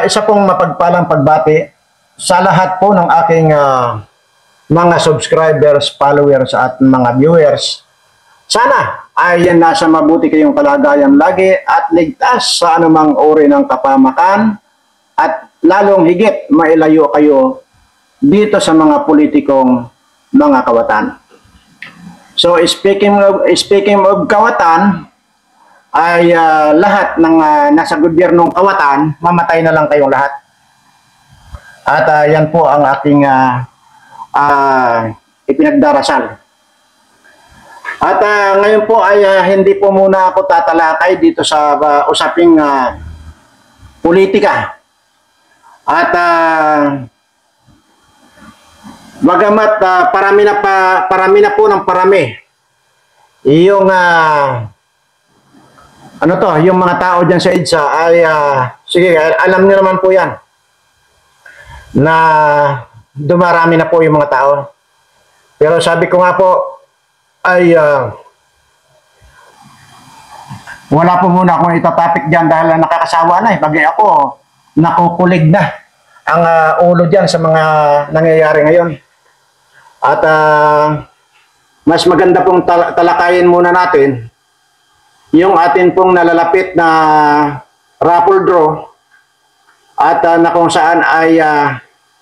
isa pong mapagpalang pagbati sa lahat po ng aking mga subscribers, followers at mga viewers. Sana ay nasa mabuti kayong kalagayan lagi at ligtas sa anumang uri ng kapamakan at lalong higit mailayo kayo dito sa mga politikong mga kawatan. So speaking of kawatan, ay lahat ng nasa gobyernong kawatan, mamatay na lang kayong lahat. At yan po ang aking ipinagdarasal. At ngayon po ay hindi po muna ako tatalakay dito sa usaping politika. At bagamat parami na po ng parami yung yung mga tao dyan sa EDSA ay sige, alam niyo naman po yan na dumarami na po yung mga tao. Pero sabi ko nga po ay wala po muna akong itatopic dyan dahil nakakasawa na bagay ako nakukulig na ang ulo dyan sa mga nangyayari ngayon. At mas maganda pong talakayin muna natin yung atin pong nalalapit na raffle draw at na kung saan ay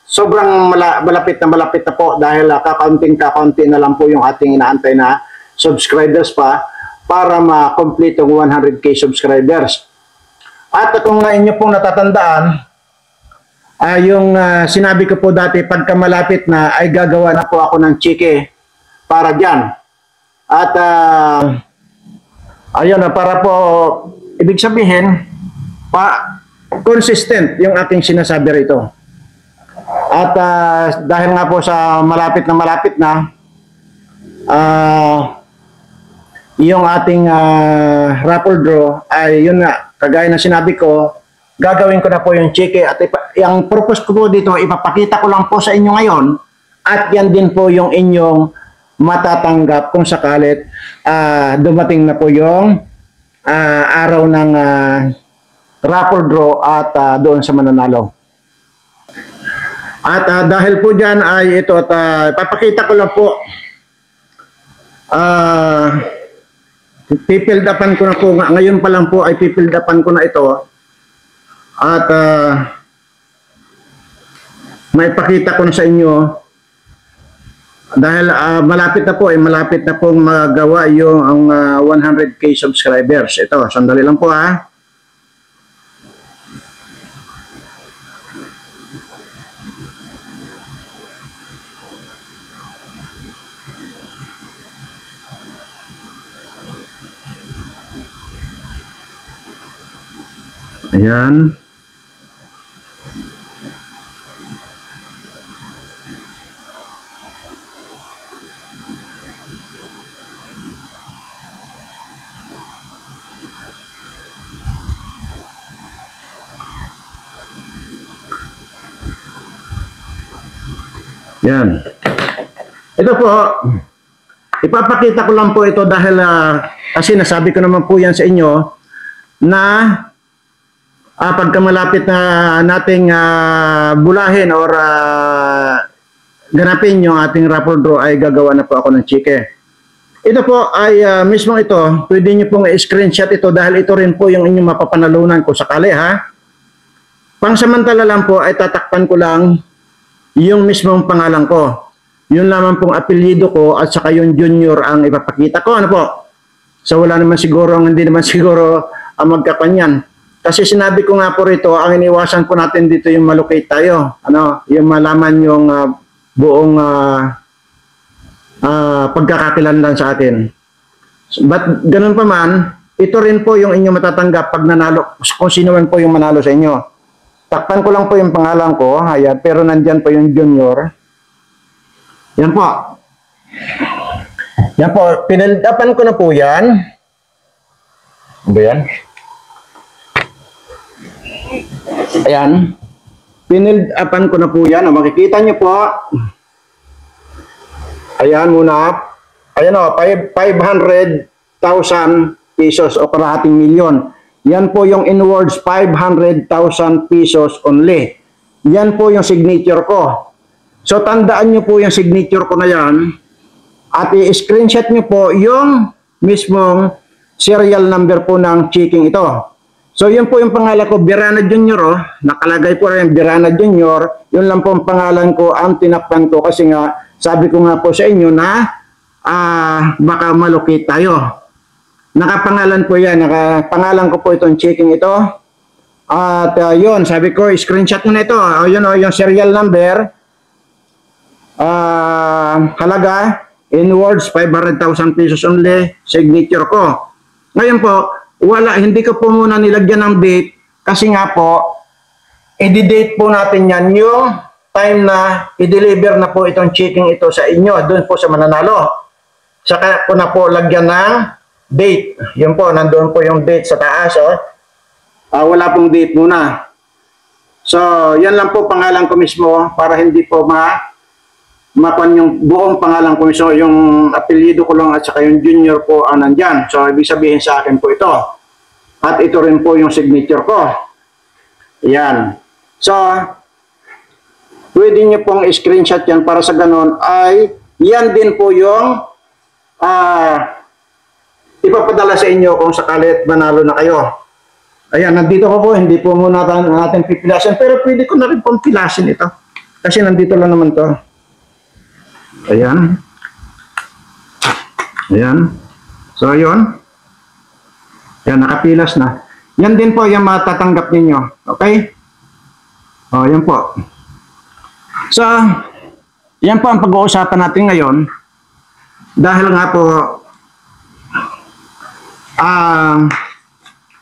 sobrang malapit na po dahil kakaunti na lang po yung ating inaantay na subscribers pa para ma-complete yung 100k subscribers. At kung inyo pong natatandaan, yung sinabi ko po dati, pagka malapit na ay gagawa na po ako ng chike para dyan. At ayun, para po ibig sabihin, consistent yung aking sinasabi rito. At dahil nga po sa malapit na, yung ating raffle draw ay yun nga, kagaya ng sinabi ko, gagawin ko na po yung chike at yung purpose ko po dito, ipapakita ko lang po sa inyo ngayon at yan din po yung inyong matatanggap kung sakalit dumating na po yung araw ng raffle draw at doon sa mananalo. At dahil po dyan ay ito at papakita ko lang po pipildapan ko na po ngayon pa lang po ay pipildapan ko na ito at maipakita ko na sa inyo dahil malapit na po malapit na pong magawa yung ang 100k subscribers. Ito, sandali lang po ha. Ayan. Yan. Ito po, ipapakita ko lang po ito dahil kasi nasabi ko naman po yan sa inyo na pagka malapit na nating bulahin or ganapin yung ating raffle draw ay gagawa na po ako ng chike. Ito po ay mismo ito, pwede nyo pong i-screenshot ito dahil ito rin po yung inyong mapapanalunan ko sakali ha. Pangsamantala lang po ay tatakpan ko lang yung mismong pangalan ko. Yun lamang pong apelyido ko at saka yung junior ang ipapakita ko. Ano po? So wala naman siguro, hindi naman siguro magkapanyan. Kasi sinabi ko nga po rito, ang iniwasan po natin dito yung malocate tayo. Ano? Yung malaman yung buong pagkakakilanlan sa atin. But ganun pa man, ito rin po yung inyong matatanggap pag nanalo, kung sino man po yung manalo sa inyo. Takpan ko lang po yung pangalan ko, ayan, pero nandyan po yung junior. Yan po. Yan po, pinildapan ko na po yan. Ano ba yan? Ayan. Pinildapan ko na po yan. Makikita nyo po. Ayan muna. Ayan o, 500,000 pesos o kalahating milyon. Yan po yung inwards 500,000 pesos only. Yan po yung signature ko. So tandaan nyo po yung signature ko na yan at i-screenshot nyo po yung mismong serial number po ng checking ito. So yun po yung pangalan ko, Birana Junior. Oh. Nakalagay po rin Birana Junior. Yun lang po ang pangalan ko, ang tinakpan ko kasi nga sabi ko nga po sa inyo na baka malukit tayo. Nakapangalan po yan, nakapangalan ko po itong checking ito. At yun, sabi ko, screenshot mo na ito. Yun, yung serial number. Halaga, in words, 500,000 pesos only, signature ko. Ngayon po, hindi ko po muna nilagyan ng date kasi nga po, i-date po natin yan yung time na i-deliver na po itong checking ito sa inyo, doon po sa mananalo. Saka ko na po lagyan ng date. Yun po, nandoon po yung date sa taas. Oh. Wala pong date muna. So, yan lang po pangalan ko mismo para hindi po makuan yung buong pangalan ko mismo, yung apelyido ko lang at saka yung junior po nandyan. So, ibig sabihin sa akin po ito. At ito rin po yung signature ko. Yan. So, pwede nyo pong screenshot yan para sa ganun ay yan din po yung ipapadala sa inyo kung sakali manalo na kayo. Ayan, nandito ko po, hindi po muna natin pipilasin, pero pwede ko na rin pong pilasin ito. Kasi nandito lang naman to. Ayan. Ayan. So, yun. Ayan, nakapilas na. Yan din po yung matatanggap ninyo. Okay? O, yan po. So, yan po ang pag-uusapan natin ngayon. Dahil nga po,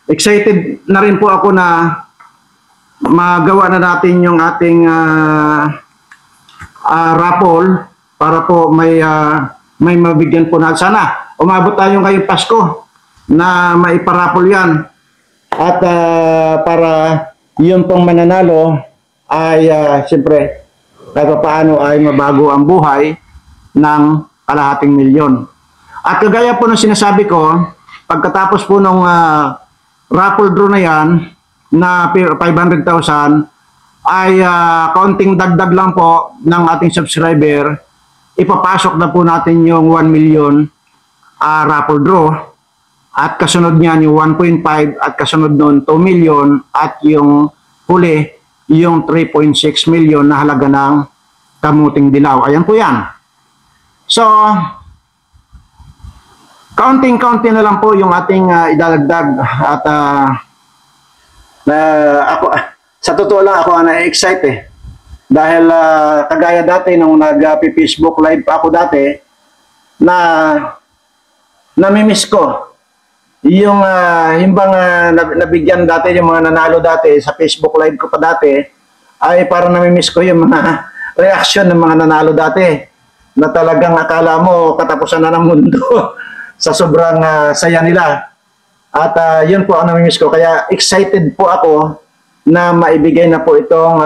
excited na rin po ako na magawa na natin yung ating raffle para po may mabigyan po natin. Sana umabot tayo ngayong Pasko na maiparapol yan. At para yun pong mananalo ay siyempre kahit paano ay mabago ang buhay ng kalahating milyon. At kagaya po ng sinasabi ko, pagkatapos po ng raffle draw na yan na 500,000 ay kaunting dagdag lang po ng ating subscriber, ipapasok na po natin yung 1 million raffle draw at kasunod niyan yung 1.5 at kasunod nun 2 million at yung huli yung 3.6 million na halaga ng kamuting dilaw. Ayan po yan. So, kaunting-kaunti na lang po yung ating idadagdag at ako, sa totoo lang ako na-excite dahil kagaya dati nung nag-Facebook live pa ako dati na namimiss ko yung nabigyan dati yung mga nanalo dati sa Facebook live ko pa dati ay parang namimiss ko yung mga reaction ng mga nanalo dati na talagang akala mo katapusan na ng mundo sa sobrang saya nila. At yun po ang namimiss ko. Kaya excited po ako na maibigay na po itong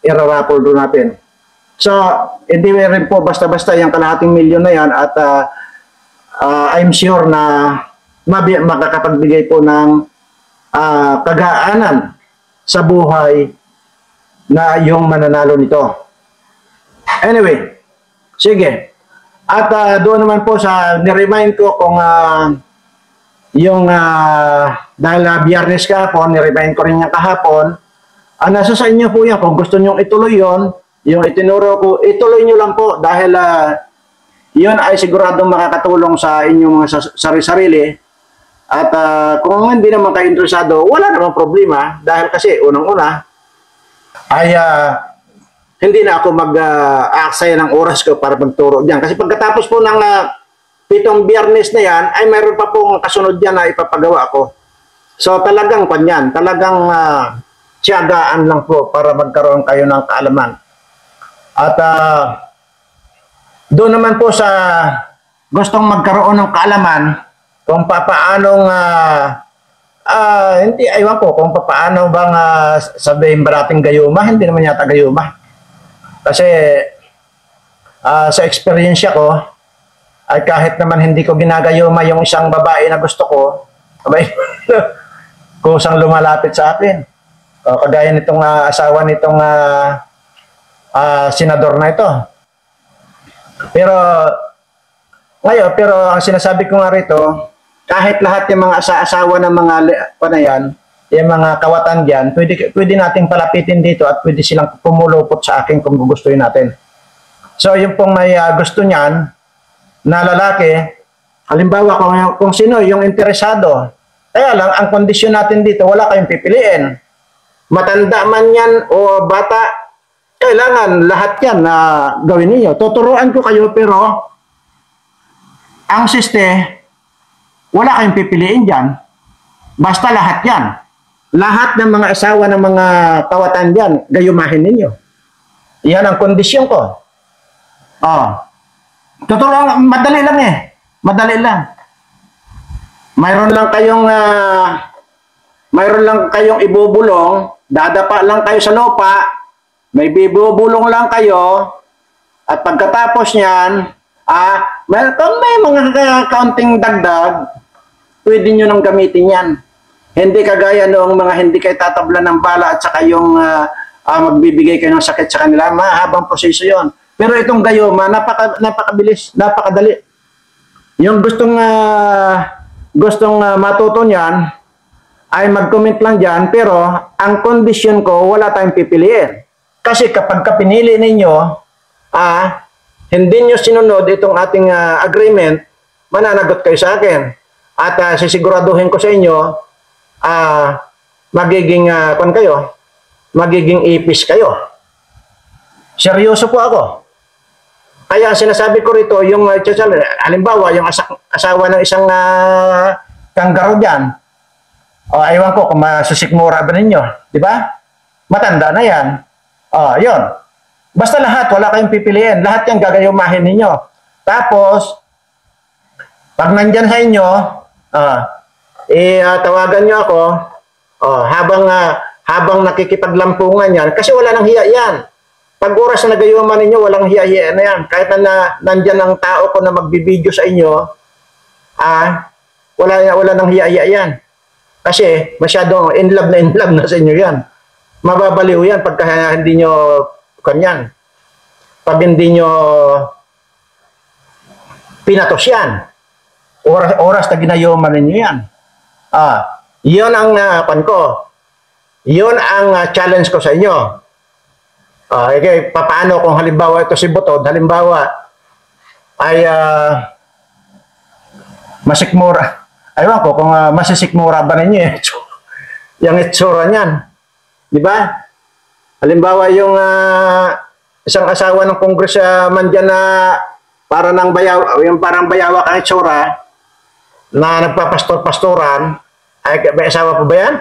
irarapple doon natin. So, hindi rin po basta-basta yung kalahating milyon na yan at I'm sure na makakapagbigay po ng kagaanan sa buhay na yung mananalo nito. Anyway, sige. At doon naman po sa niremind ko kung yung dahil Biyernes kahapon, niremind ko rin yung kahapon, nasa sa inyo po yan. Kung gusto nyo ituloy yon, yung itinuro ko, ituloy nyo lang po dahil yun ay siguradong makakatulong sa inyong mga sarili-sarili. At kung hindi naman kayo interesado, wala namang problema dahil kasi unang-una ay hindi na ako mag-aaksaya ng oras ko para magturo diyan. Kasi pagkatapos po ng 7 Biyernes na yan, ay mayroon pa pong kasunod yan na ipapagawa ko. So talagang kanyan, talagang tiyagaan lang po para magkaroon kayo ng kaalaman. At doon naman po sa gustong magkaroon ng kaalaman kung papaanong hindi, aywan ko kung papaano bang sabihin ba natin gayuma, hindi naman yata gayuma. Kasi sa experience ko, ay kahit naman hindi ko ginagayuma yung isang babae na gusto ko, Abay, kusang lumalapit sa akin. O, kagaya nitong asawa nitong senador na ito. Pero, ngayon, pero ang sinasabi ko nga rito, kahit lahat yung mga asawa ng mga na yan, yung mga kawatan dyan, pwede nating palapitin dito at pwede silang pumulupot sa akin kung gugustuhin natin. So, yung pong may gusto niyan na lalaki, halimbawa kung sino yung interesado, kaya lang, ang kondisyon natin dito, wala kayong pipiliin. Matanda man yan o bata, kailangan lahat yan na gawin niyo. Tuturuan ko kayo, pero ang wala kayong pipiliin dyan. Basta lahat yan. Lahat ng mga asawa ng mga kawatan dyan, gayumahin ninyo. Yan ang kondisyon ko. Tuturuan, madali lang eh. Madali lang. Mayroon lang kayong ibubulong, dadapa lang kayo sa lupa, may bibubulong lang kayo, at pagkatapos niyan, may mga kaunting dagdag, pwede nyo nang gamitin yan. Hindi kagaya noong mga hindi kayo tatablan ng bala at saka yung magbibigay kayo ng sakit sa kanila, mahabang proseso yon. Pero itong gayuma, napakabilis, napakadali. Yung gustong matuto niyan, ay mag-comment lang dyan, pero ang kondisyon ko, wala tayong pipiliin. Kasi kapag pinili ninyo, hindi nyo sinunod itong ating agreement, mananagot kayo sa akin. At sisiguraduhin ko sa inyo, magiging ipis kayo. Seryoso po ako. Kaya sinasabi ko rito, yung halimbawa, yung asawa ng isang kanggaro dyan, aywan ko kung masusikmura ba ninyo, di ba? Matanda na yan. Yun. Basta lahat, wala kayong pipiliin. Lahat yan gagayumahin ninyo. Tapos, pag nandyan sa inyo, tawagan nyo ako, habang nakikipaglampungan yan, kasi wala nang hiya yan. Pag oras na nagayuman ninyo, walang hiya-hiya na yan. Kahit na nandyan ang tao ko na magbibideo sa inyo, wala nang hiya-hiya yan. Kasi masyadong in love na sa inyo yan. Mababaliw yan pagka hindi nyo kanyan. Pag hindi nyo pinatos yan. Oras na ginayuman ninyo yan. Yun ang ko. Yun ang challenge ko sa inyo. Paano kung halimbawa ito si Butod, halimbawa ay masikmura. Aywan ko kung masisikmura ba ninyo yung itsura niyan. Di ba? Halimbawa yung isang asawa ng congressman dyan na yung parang bayawa kang itsura na nagpapastor-pastoran, ay may asawa pa ba yan?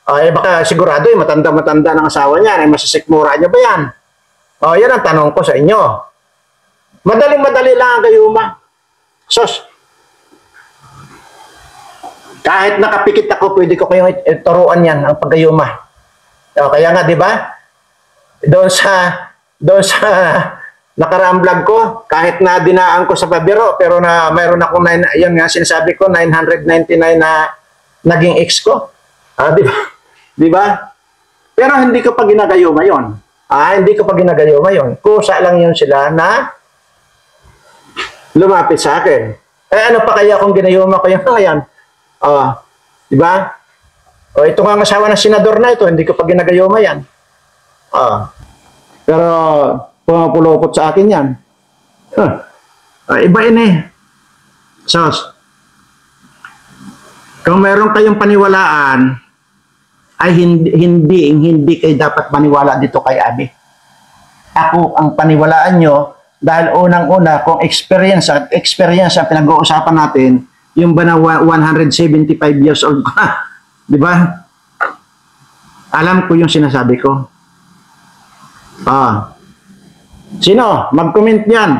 Baka sigurado matanda-matanda ng asawa niya, masisikmura niya ba yan? Yan ang tanong ko sa inyo. Madaling-madali lang ang gayuma. Sos, kahit nakapikit ako, pwede ko kayong turuan yan, ang paggayuma. Kaya nga, di ba? Doon sa nakaraang vlog ko, kahit na dinaan ko sa pabiro, pero mayroon akong, yan nga, sinasabi ko, 999 na naging ex ko. Di ba? Di ba? Pero hindi ko pa ginagayuma yun. Hindi ko pa ginagayuma yun. Kusa lang yun sila na lumapit sa akin. Ano pa kaya kung ginayuma ko yung ngayon? Di ba? Ito nga ang asawa ng senador na ito, hindi ko pa ginagayuma yan. Pero pumapulupot sa akin yan. Iba yun eh. Sos, kung meron kayong paniwalaan, ay hindi kayo dapat maniwala dito kay Abi. Ako ang paniwalaan nyo dahil unang-una kung experience ang pinag-uusapan natin, yung ba na 175 years old ka, di ba? Alam ko yung sinasabi ko. Sino? Mag-comment yan.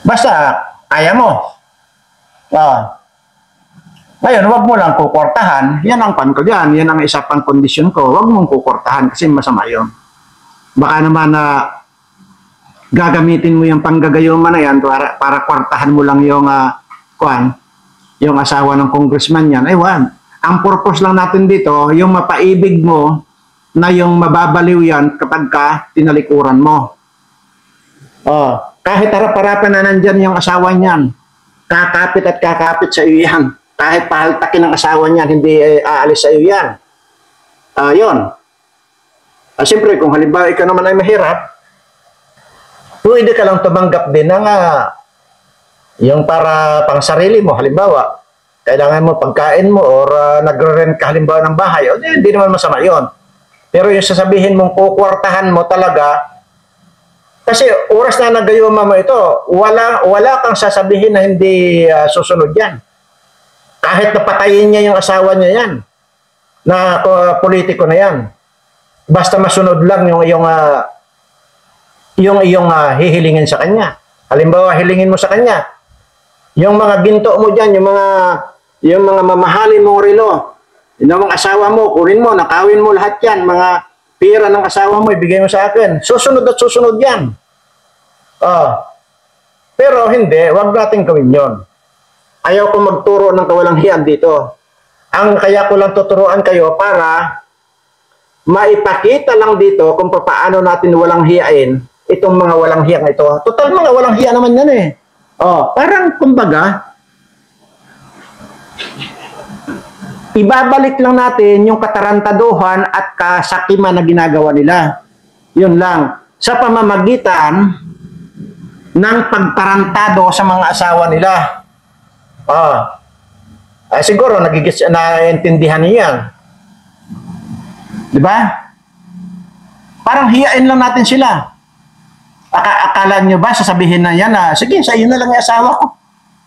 Basta, kaya mo. Ngayon, wag mo lang kukortahan. Yan ang pan ko dyan. Yan ang isa pang kondisyon ko. Wag mong kukortahan kasi masama yun. Baka naman na gagamitin mo yung panggagayuma na yan para kwartahan mo lang yung yung asawa ng congressman yan. Ewan, ang purpose lang natin dito, yung mapaibig mo na yung mababaliw yan kapag ka tinalikuran mo. Oh, kahit harap-harapan na nandyan yung asawa niyan, kakapit at kakapit sa iyo yan. Kahit pahaltakin ng asawa niyan, hindi aalis sa iyo yan. Yun. Siyempre, kung halimbawa ikaw naman ay mahirap, pwede ka lang tumanggap din ng yung para pang sarili mo. Halimbawa, kailangan mo pagkain mo or nagre-rent ka halimbawa ng bahay. O hindi naman masama yun. Pero yung sasabihin mong kukwartahan mo talaga, kasi oras na nagayuma mo ito, wala kang sasabihin na hindi susunod yan. Kahit napatayin niya yung asawa niya yan, na politiko na yan. Basta masunod lang yung iyong hihilingin sa kanya. Halimbawa, hilingin mo sa kanya, yung mga ginto mo dyan, yung mga mamahalin mong relo, yung mga asawa mo, kunin mo, nakawin mo lahat yan, mga pira ng asawa mo, ibigay mo sa akin. Susunod at susunod yan. Pero hindi, wag natin gawin yon. Ayaw ko magturo ng kawalang hiyaan dito. Ang kaya ko lang tuturuan kayo para maipakita lang dito kung paano natin walang hiyain itong mga walang hiyang ito. Total mga walang hiya naman yan eh. Parang kumbaga, ibabalik lang natin yung katarantaduhan at kasakiman na ginagawa nila. Yun lang. Sa pamamagitan ng pagtarantado sa mga asawa nila. Siguro naiintindihan niyo yan. Di ba? Parang hiyain lang natin sila. Akala nyo ba sasabihin na yan na, sige, sa iyo na lang yung asawa ko.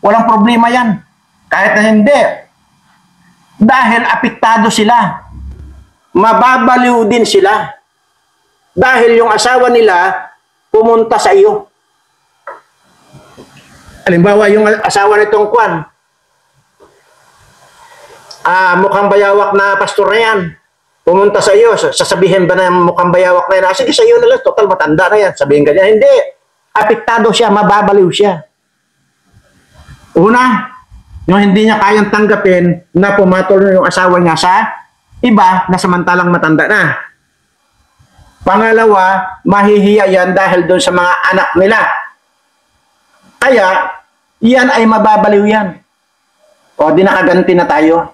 Walang problema yan. Kahit na hindi. Dahil apektado sila. Mababaliw din sila. Dahil yung asawa nila pumunta sa iyo. Halimbawa, yung asawa nitong Kwan, mukhang bayawak na pastor na yan. Pumunta sa iyo, sasabihin ba na mukhang bayawak na yan? Sige, sa iyo na lang, total matanda na yan. Sabihin ka niya, hindi. Apektado siya, mababaliw siya. Una, yung hindi niya kayang tanggapin na pumatol yung asawa niya sa iba na samantalang matanda na. Pangalawa, mahihiya yan dahil doon sa mga anak nila. Kaya, yan ay mababaliw yan. Di nakaganti na tayo.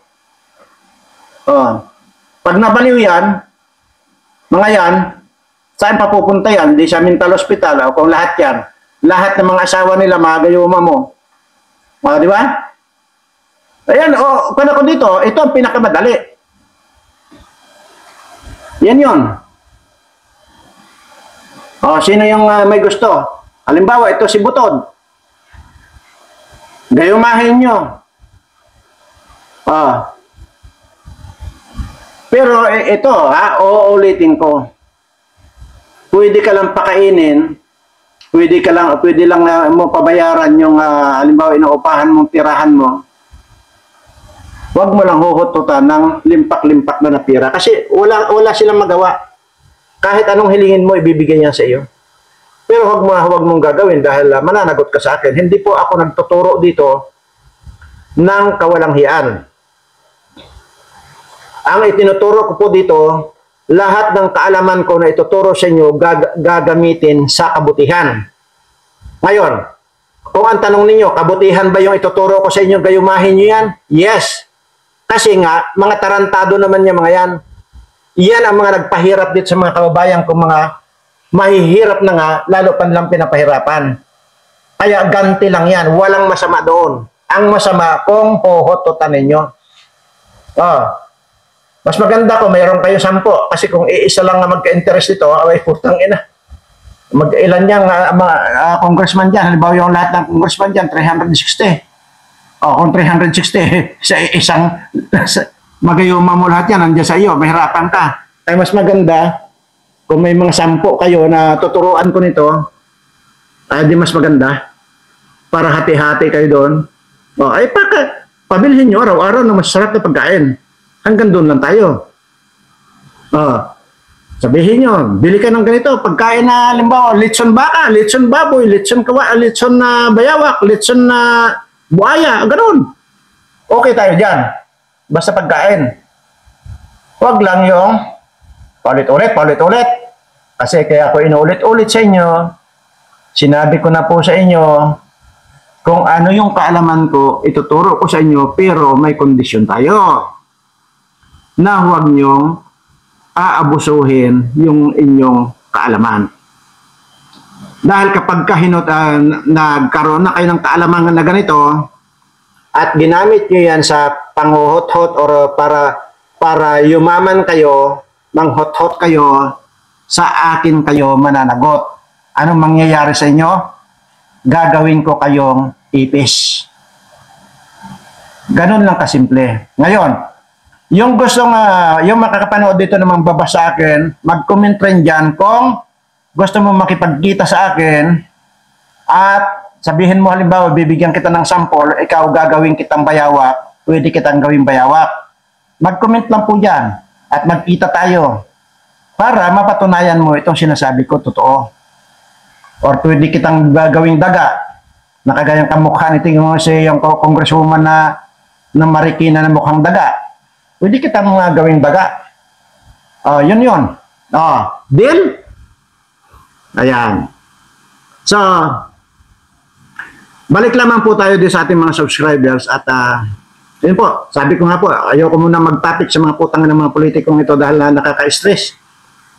Pag nabaliw yan, mga yan, saan papupunta yan? Di sa mental hospital, kung lahat yan. Lahat ng mga asawa nila, mga gayuma mo. Di ba? Ayan, kung ako dito, ito ang pinakamadali. Yan yun. Sino yung may gusto? Halimbawa, ito si Butod. Gayumahin nyo. Pero ito, uulitin ko. Pwede ka lang pakainin, pwede lang mo pabayaran yung halimbawa inuupahan mong tirahan mo. Huwag mo lang huhututan ng limpak-limpak na pira kasi wala silang magawa. Kahit anong hilingin mo, ibibigay niya sa iyo. Pero huwag mong gagawin dahil mananagot ka sa akin. Hindi po ako nagtuturo dito ng kawalang hiyaan. Ang itinuturo ko po dito, lahat ng kaalaman ko na ituturo sa inyo, gagamitin sa kabutihan. Ngayon, kung ang tanong ninyo, kabutihan ba yung ituturo ko sa inyo, gayumahin nyo yan? Yes. Kasi nga, mga tarantado naman yung mga yan. Yan ang mga nagpahirap dito sa mga kababayan kung mga mahihirap na nga, lalo pa nilang pinapahirapan. Kaya ganti lang yan. Walang masama doon. Ang masama kung huhututan ninyo. Mas maganda kung mayroon kayo 10. Kasi kung iisa lang na magka-interest dito, ay putang ina. Mag-ilan niyang congressman dyan. Halimbawa yung lahat ng congressman dyan, 360. Kung 360, sa isang magayuma mo lahat yan, nandiyan sa iyo, mahirapan ka. Ay mas maganda, kung may mga 10 kayo na tuturuan ko nito, ay di mas maganda. Para hati-hati kayo doon. Ay pabilhin nyo araw-araw na masarap na pagkain. Hanggang doon lang tayo. Sabihin nyo, bili ka ng ganito, pagkain na, halimbawa, litson baka, litson baboy, litson bayawak, litson buhaya, ganoon. Okay tayo dyan. Basta pagkain. Huwag lang yung paulit-ulit. Kasi kaya ako inuulit-ulit sa inyo, sinabi ko na po sa inyo, kung ano yung kaalaman ko, ituturo ko sa inyo, pero may kondisyon tayo na huwag nyong aabusuhin yung inyong kaalaman. Dahil kapag nagkaroon na kayo ng kaalaman na ganito, at ginamit nyo yan sa panghuhot-hot or para yumaman kayo, manghot-hot kayo, sa akin kayo mananagot. Anong mangyayari sa inyo? Gagawin ko kayong ipis. Ganun lang kasimple. Ngayon, yung yung makakapanood dito na magbabasa sa akin, mag-comment rin dyan kung gusto mo makipagkita sa akin at sabihin mo halimbawa, bibigyan kita ng sample, ikaw gagawin kitang bayawak, pwede kitang gawing bayawak. Mag-comment lang po dyan at magkita tayo para mapatunayan mo itong sinasabi ko totoo. Or pwede kitang gawing daga na kagayang kamukha nito yung congresswoman na Marikina na mukhang daga. Pwede kitang gawing daga. Yun. Deal? Ayan. So, balik lamang po tayo din sa ating mga subscribers at yun po, sabi ko nga po, ayoko muna mag-topic sa mga putang ng mga politikong ito dahil nakaka-stress.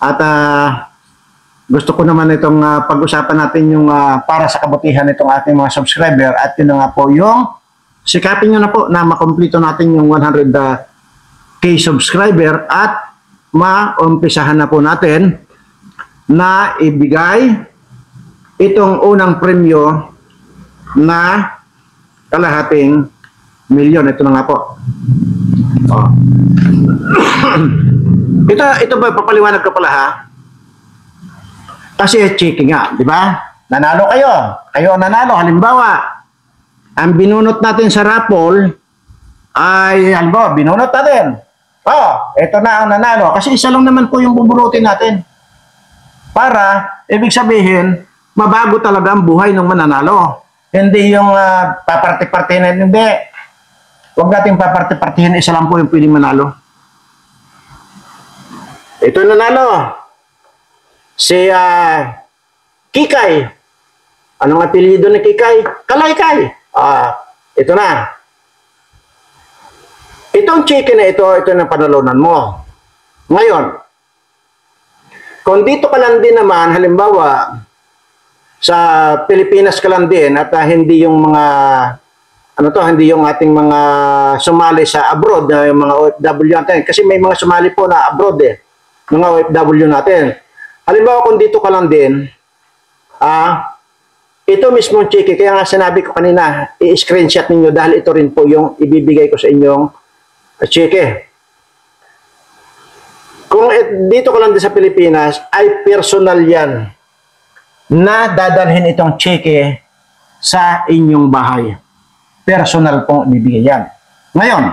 At gusto ko naman itong pag-usapan natin yung para sa kabutihan itong ating mga subscriber at yun nga po yung sikapin nyo na po na makomplito natin yung 100K subscriber at maumpisahan na po natin na ibigay itong unang premyo na kalahating milyon. Ito na nga po. Ito ba papaliwanag ko pala ha? Kasi checking nga, di ba? Nanalo kayo. Kayo ang nanalo. Halimbawa, ang binunot natin sa raffle ay, halimbawa, binunot natin. Ito na ang nanalo. Kasi isa lang naman po yung bubunutin natin. Para, ibig sabihin, mabago talaga ang buhay ng mananalo. Hindi yung paparte-partihin. Hindi. Huwag natin paparte-partihin. Isa lang po yung pwedeng manalo. Ito nanalo. Si Kikay. Anong apelyido ni Kikay? Kalaykay. Ito na. Itong chicken na ito na panalunan mo. Ngayon, kung dito ka lang din naman, halimbawa, sa Pilipinas ka lang din at hindi yung mga hindi yung ating mga sumali sa abroad, yung mga OFW natin. Kasi may mga sumali po na abroad mga OFW natin. Halimbawa kung dito ka lang din, ito mismong cheque, kaya nga sinabi ko kanina, i-screenshot ninyo dahil ito rin po yung ibibigay ko sa inyong cheque. Kung dito ka lang din sa Pilipinas, ay personal yan na dadalhin itong cheque sa inyong bahay. Personal pong ibibigay yan. Ngayon,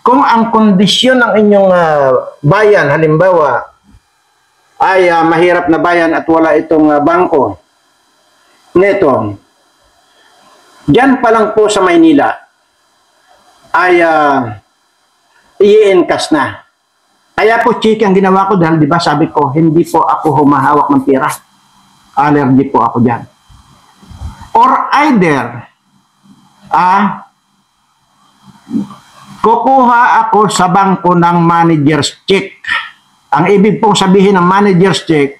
kung ang kondisyon ng inyong bayan, halimbawa, ay mahirap na bayan at wala itong bangko, nito, dyan pa lang po sa Maynila, ay i-encash na. Kaya po, cheque ang ginawa ko dahil, di ba, sabi ko, hindi po ako humahawak ng pera. Allergy po ako dyan. Or either, kukuha ako sa bangko ng manager's check. Ang ibig pong sabihin ng manager's check,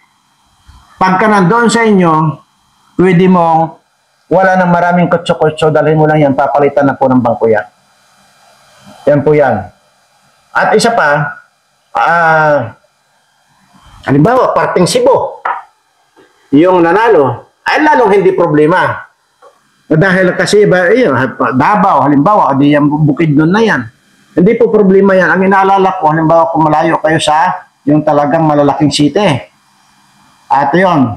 pagka nandoon sa inyo, pwede mong wala nang maraming kutso-kutso, dalhin mo lang yan, papalitan na po ng bangko yan. Yan po yan. At isa pa, halimbawa, parting Cebu, yung nanalo, ay lalong hindi problema. Dahil kasi Davao, halimbawa, di yan Bukidnon na yan. Hindi po problema yan. Ang inaalala ko, halimbawa kung malayo kayo sa yung talagang malalaking city. At yun.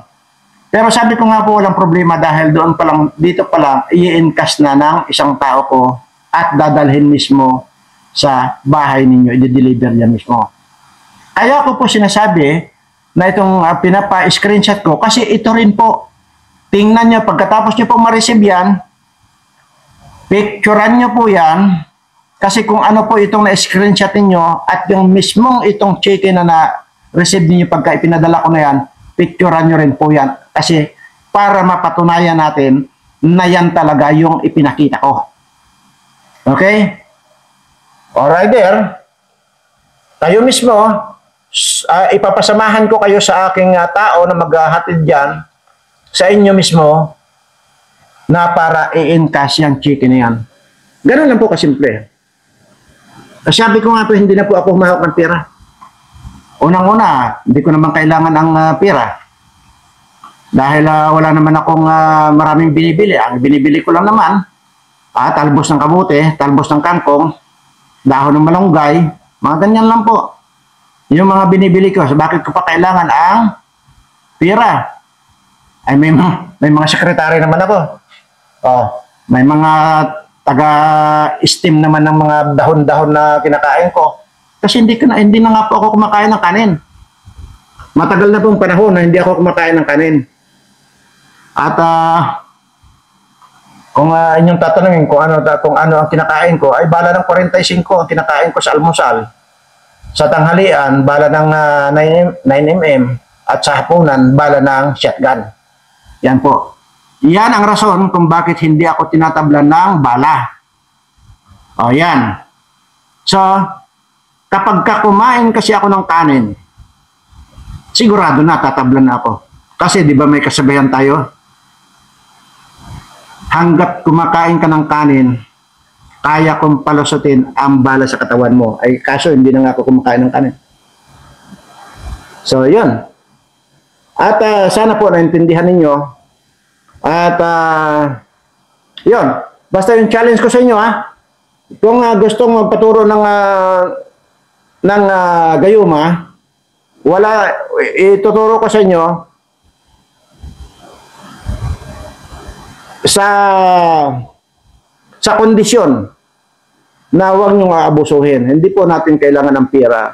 Pero sabi ko nga po walang problema dahil doon pa lang, dito pa lang, i-encash na ng isang tao ko at dadalhin mismo sa bahay ninyo, i-deliver yan mismo. Kaya ko po sinasabi na itong pinapa-screenshot ko kasi ito rin po, tingnan nyo, pagkatapos nyo po ma-receive yan, Picturean nyo po yan. Kasi kung ano po itong na-screenshot niyo at yung mismong itong chicken na na-receive niyo pagka ipinadala ko na yan, picturean nyo rin po yan. Kasi para mapatunayan natin na yan talaga yung ipinakita ko. Okay? Alright there. Kayo mismo, ipapasamahan ko kayo sa aking tao na maghahatid dyan sa inyo mismo na para i-encash yung chicken na yan. Ganun lang po kasimple. Sabi ko nga po, hindi na po ako humahawak ng pera. Unang-una, hindi ko naman kailangan ang pera. Dahil wala naman akong maraming binibili. Ang binibili ko lang naman, talbos ng kamote, talbos ng kangkong, dahon ng malunggay, mga ganyan lang po. Yung mga binibili ko, so bakit ko pa kailangan ang pera? Ay may mga sekretary naman ako. May mga taga-steam naman ng mga dahon-dahon na kinakain ko. Kasi hindi na nga po ako kumakain ng kanin. Matagal na pong panahon na hindi ako kumakain ng kanin. At kung inyong tatanungin kung ano ang kinakain ko, ay bala ng 45 ang kinakain ko sa almusal. Sa tanghalian, bala ng 9mm at sa hapunan, bala ng shotgun. Yan po. Yan ang rason kung bakit hindi ako tinatablan ng bala. Yan. So, kapag kumain kasi ako ng kanin, sigurado na tatablan na ako. Kasi di ba may kasabayan tayo? Hanggat kumakain ka ng kanin, kaya kong palusutin ang bala sa katawan mo. Ay kaso hindi na nga ako kumakain ng kanin. So, yun. At sana po naintindihan ninyo. At yun, basta yung challenge ko sa inyo kung gustong magpaturo ng gayuma, ituturo ko sa inyo sa kondisyon na huwag nyo aabusuhin. Hindi po natin kailangan ng pera.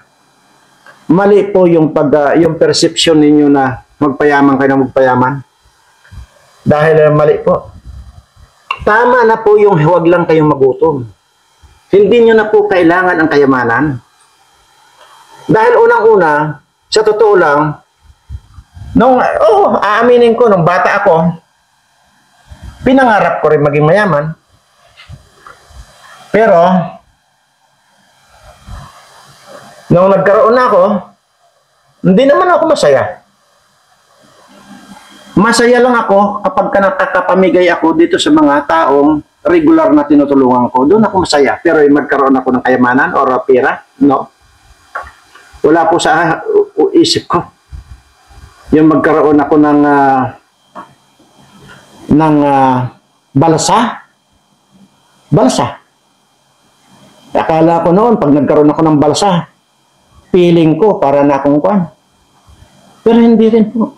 Mali po yung perception ninyo na magpayaman kayo na magpayaman. Dahil mali po. Tama na po yung huwag lang kayong magutom. Hindi nyo na po kailangan ang kayamanan. Dahil unang-una, sa totoo lang, aaminin ko, nung bata ako, pinangarap ko rin maging mayaman. Pero, nung nagkaroon ako, hindi naman ako masaya. Masaya lang ako kapag nakakapamigay ako dito sa mga taong regular na tinutulungan ko. Doon ako masaya. Pero yung magkaroon ako ng kayamanan o pera, no. Wala po sa isip ko. Yung magkaroon ako ng balsa. Balsa. Akala ko noon, pag nagkaroon ako ng balsa, feeling ko para na akong kwan. Pero hindi rin po.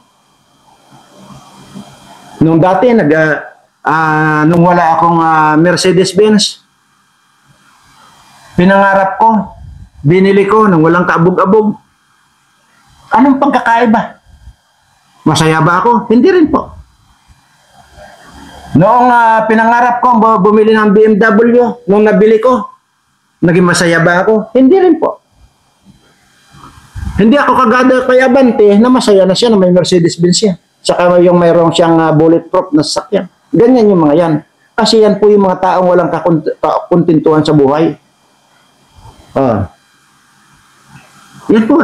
Nung dati, nung wala akong Mercedes-Benz, pinangarap ko, binili ko nung walang kaabog-abog. Anong pagkakaiba? Masaya ba ako? Hindi rin po. Noong pinangarap ko, bumili ng BMW, nung nabili ko, naging masaya ba ako? Hindi rin po. Hindi ako kagada kay Abante na masaya na siya na may Mercedes-Benz siya. Saka yung mayroong siyang bulletproof na sasakyan. Ganyan yung mga yan. Kasi yan po yung mga taong walang kakuntintuhan sa buhay. Yan po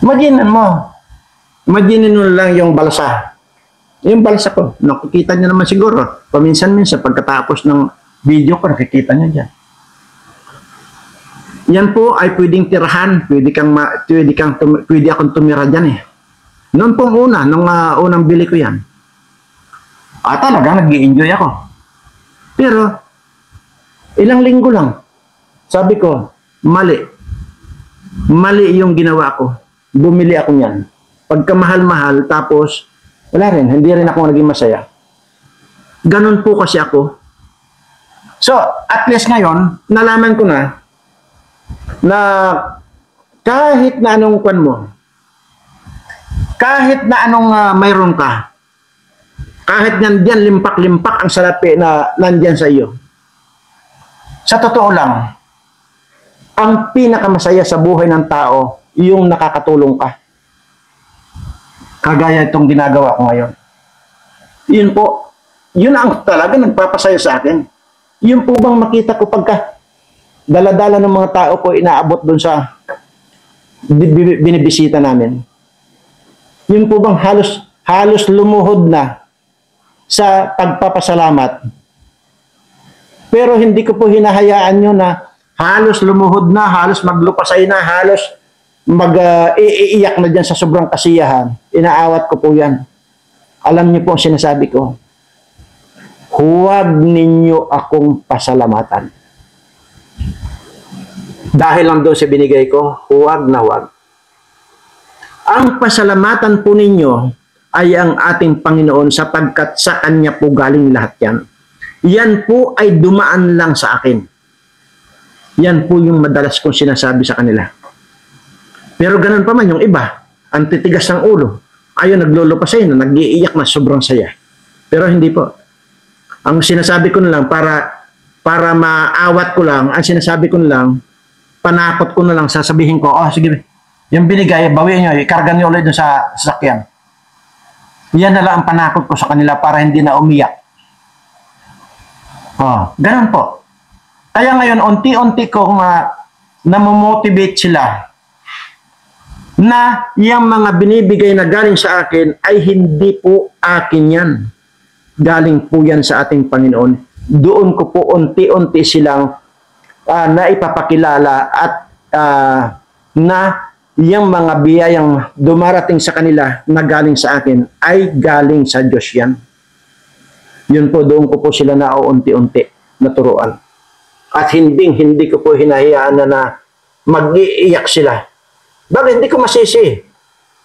Imaginin mo. Imaginin mo lang yung balsa. Yung balsa ko. Nakikita niyo naman siguro. Paminsan-minsan pagkatapos ng video ko, nakikita niyo dyan. Yan po ay pwedeng tirahan, pwede akong tumira dyan Noon pong nung unang bili ko yan. Talaga, nag-i-enjoy ako. Pero, ilang linggo lang, sabi ko, mali. Mali yung ginawa ko. Bumili ako niyan. Pagkamahal-mahal, tapos, wala rin, hindi rin ako naging masaya. Ganun po kasi ako. So, at least ngayon, nalaman ko na kahit na anong kwan mo, kahit na anong mayroon ka, Kahit nandyan limpak-limpak ang salapi na nandyan sa iyo. Sa totoo lang, ang pinakamasaya sa buhay ng tao, yung nakakatulong ka. Kagaya itong ginagawa ko ngayon. Yun po, yun ang talaga nagpapasaya sa akin. Yun po bang makita ko pagka dala-dala ng mga tao ko inaabot dun sa binibisita namin. Yun po bang halos lumuhod na sa pagpapasalamat. Pero hindi ko po hinahayaan nyo na halos lumuhod na, halos maglupasay na, halos iiyak na dyan sa sobrang kasiyahan. Inaawat ko po yan. Alam niyo po ang sinasabi ko. Huwag ninyo akong pasalamatan. Dahil lang doon sa binigay ko, huwag na huwag. Ang pasalamatan po ninyo ay ang ating Panginoon sapagkat sa Kanya po galing lahat yan. Yan po ay dumaan lang sa akin. Yan po yung madalas kong sinasabi sa kanila. Pero ganun pa man yung iba, ang titigas ng ulo, ayaw naglulupasay na, nag-iiyak na sobrang saya. Pero hindi po. Ang sinasabi ko na lang, para maawat ko lang, ang sinasabi ko na lang, panakot ko na lang, sasabihin ko, oh sige, yung binigay, bawiin nyo, ikarga nyo ulit dun sa sasakyan. Yan na lang ang panakot ko sa kanila para hindi na umiyak. Oh, ganun po. Kaya ngayon, unti-unti kong namomotivate sila na yung mga binibigay na galing sa akin ay hindi po akin yan. Galing po yan sa ating Panginoon. Doon ko po unti-unti silang naipapakilala at na yung mga biyayang dumarating sa kanila na galing sa akin ay galing sa Diyos yan. Yun po, doon ko po sila na unti-unti naturuan. At hindi ko po hinahayaan na mag-iiyak sila. Bakit? Hindi ko masisi.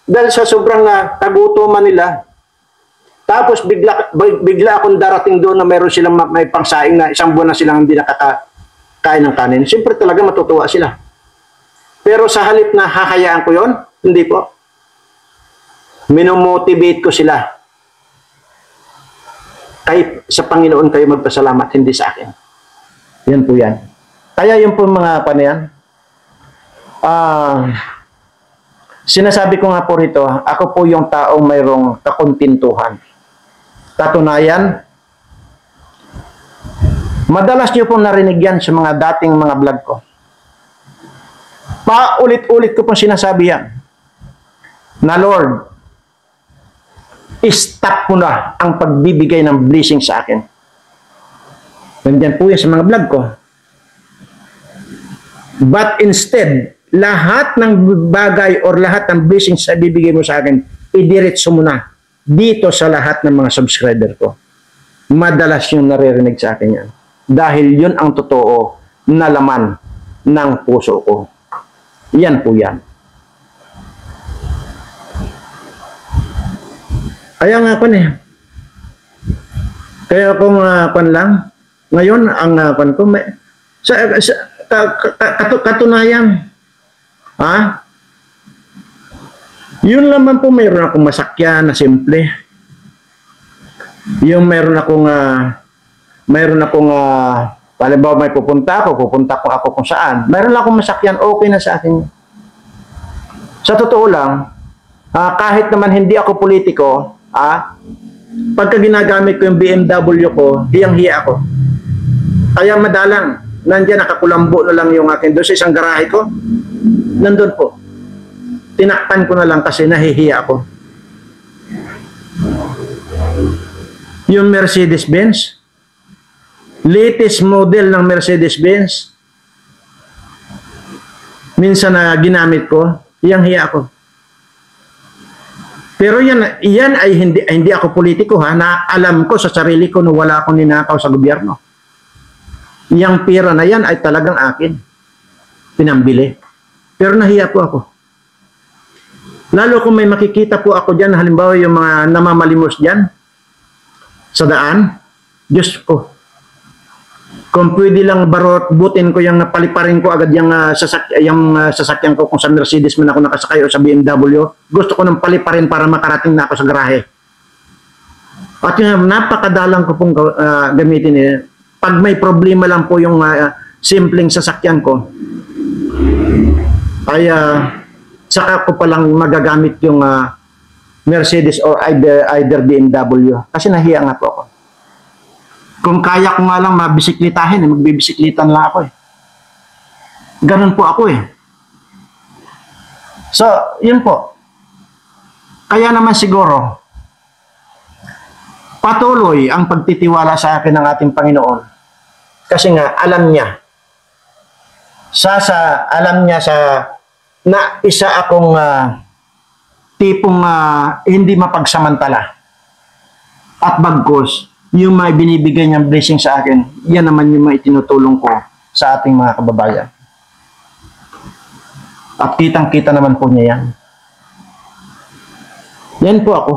Dahil sa sobrang tagutuman nila, tapos bigla akong darating doon na mayroon silang may pangsaing na isang buwan na silang hindi nakakain ng kanin. Siyempre talaga matutuwa sila. Pero sa halip na hahayaan ko yon, hindi po. Minomotivate ko sila. Sa Panginoon kayo magpasalamat, hindi sa akin. Yan po yan. Kaya yung po mga panayan, sinasabi ko nga po rito, ako po yung taong mayroong kakuntintuhan. Katunayan, madalas nyo pong narinig yan sa mga dating mga vlog ko. Paulit-ulit ko pong sinasabi yan, na Lord, stop mo na ang pagbibigay ng blessing sa akin. Nandiyan po yan sa mga vlog ko. But instead, lahat ng bagay or lahat ng blessings na bibigay mo sa akin, idiretso mo na dito sa lahat ng mga subscriber ko. Madalas yung naririnig sa akin yan. Dahil yun ang totoo na laman ng puso ko. Yan po yan. Kaya nga po kaya kung lang, ngayon ang ko katunayan, yun naman po mayroon akong masakyan na simple. Yung mayroon akong halimbawa may pupunta ako kung saan. Mayroon akong masakyan, okay na sa akin. Sa totoo lang, kahit naman hindi ako politiko, pagka ginagamit ko yung BMW ko, hiyang-hiya ako. Kaya madalang, nandiyan nakakulambo na lang yung akin doon sa isang garahe ko. Nandun po. Tinakpan ko na lang kasi nahihiya ako. Yung Mercedes-Benz, latest model ng Mercedes-Benz, minsan na ginamit ko, hiyang-hiya ako. Pero yan ay hindi ako politiko na alam ko sa sarili ko na wala akong ninakaw sa gobyerno. Yang pera na yan ay talagang akin. Pinambili. Pero nahiya po ako. Lalo kung may makikita po ako dyan, halimbawa yung mga namamalimos dyan, sa daan, Diyos ko. Kung pwede lang butin ko yung paliparin ko agad yung sasakyan ko kung sa Mercedes man ako nakasakay o sa BMW, gusto ko nang paliparin para makarating na ako sa garahe. At yung napakadalang ko pong gamitin nila. Pag may problema lang po yung simpleng sasakyan ko, ay saka ko palang magagamit yung Mercedes or either BMW. Kasi nahiya nga po ako. Kung kaya ko nga lang mabisiklitahin, magbibisiklitan lang ako eh. Ganun po ako eh. So, yun po. Kaya naman siguro, patuloy ang pagtitiwala sa akin ng ating Panginoon. Kasi nga, alam niya. Alam niya na isa akong tipong hindi mapagsamantala. At bagkus, yung may binibigay niyang blessing sa akin, yan naman yung mga itinutulong ko sa ating mga kababayan. At kitang-kita naman po niya yan. Yan po ako.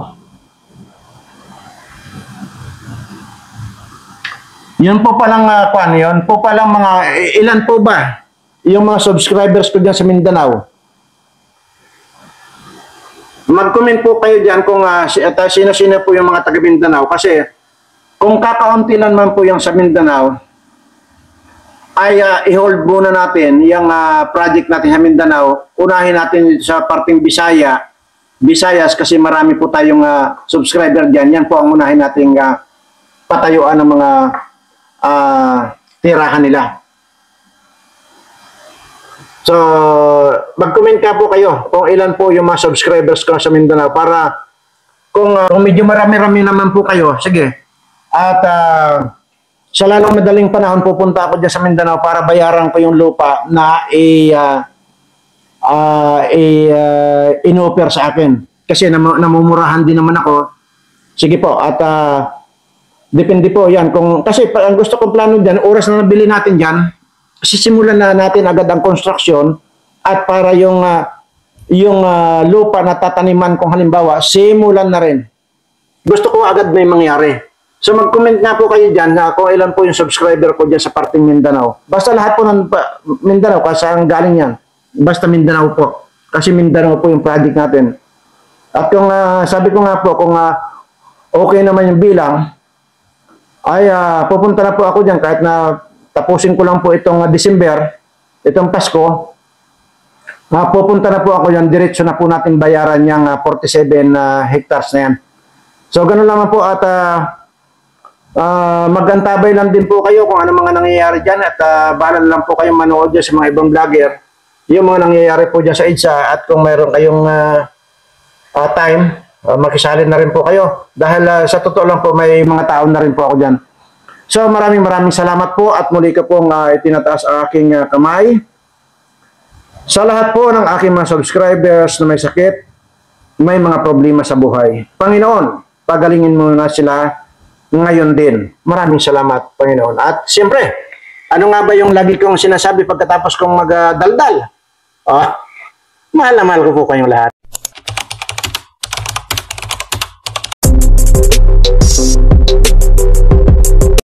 Yun po palang yun po palang mga, ilan po ba yung mga subscribers ko dyan sa Mindanao? Mag-comment po kayo dyan kung sino-sino po yung mga taga Mindanao. Kasi kung kakaunti lang man po yung sa Mindanao, ay i-hold muna natin yung project natin sa Mindanao. Unahin natin sa parting Visayas kasi marami po tayong subscriber dyan. Yan po ang unahin nating patayuan ng mga tirahan nila. So, mag-comment ka po kayo kung ilan po yung mga subscribers ko sa Mindanao para kung medyo marami-rami naman po kayo, sige. At sa lalong madaling panahon pupunta ako dyan sa Mindanao para bayaran ko yung lupa na in-offer sa akin. Kasi namumurahan din naman ako. Sige po, at depende po yan. Kasi ang gusto kong plano dyan, oras na nabili natin dyan, sisimulan na natin agad ang construction at para yung lupa na tataniman kung halimbawa, simulan na rin. Gusto ko agad may mangyari. So mag-comment nga po kayo dyan kung ilan po yung subscriber ko dyan sa parting Mindanao. Basta lahat po ng Mindanao, kasi saan galing yan. Basta Mindanao po. Kasi Mindanao po yung project natin. At kung sabi ko nga po, kung okay naman yung bilang, ay pupunta na po ako dyan kahit na tapusin ko lang po itong December, itong Pasko, pupunta na po ako yan, diretso na po natin bayaran yung 47 hectares na yan. So, ganun lang po at magantabay lang din po kayo kung ano mga nangyayari dyan at bahala lang po kayong manood dyan sa mga ibang vlogger, yung mga nangyayari po dyan sa EDSA at kung mayroon kayong time, makisali na rin po kayo. Dahil sa totoo lang po, may mga tao na rin po ako dyan. So maraming salamat po at muli ko pong itinataas ang aking kamay sa lahat po ng aking mga subscribers na may sakit, may mga problema sa buhay. Panginoon, pagalingin mo na sila ngayon din. Maraming salamat, Panginoon. At siyempre, ano nga ba yung lagi kong sinasabi pagkatapos kong magdaldal? Mahal na mahal ko po kayong lahat.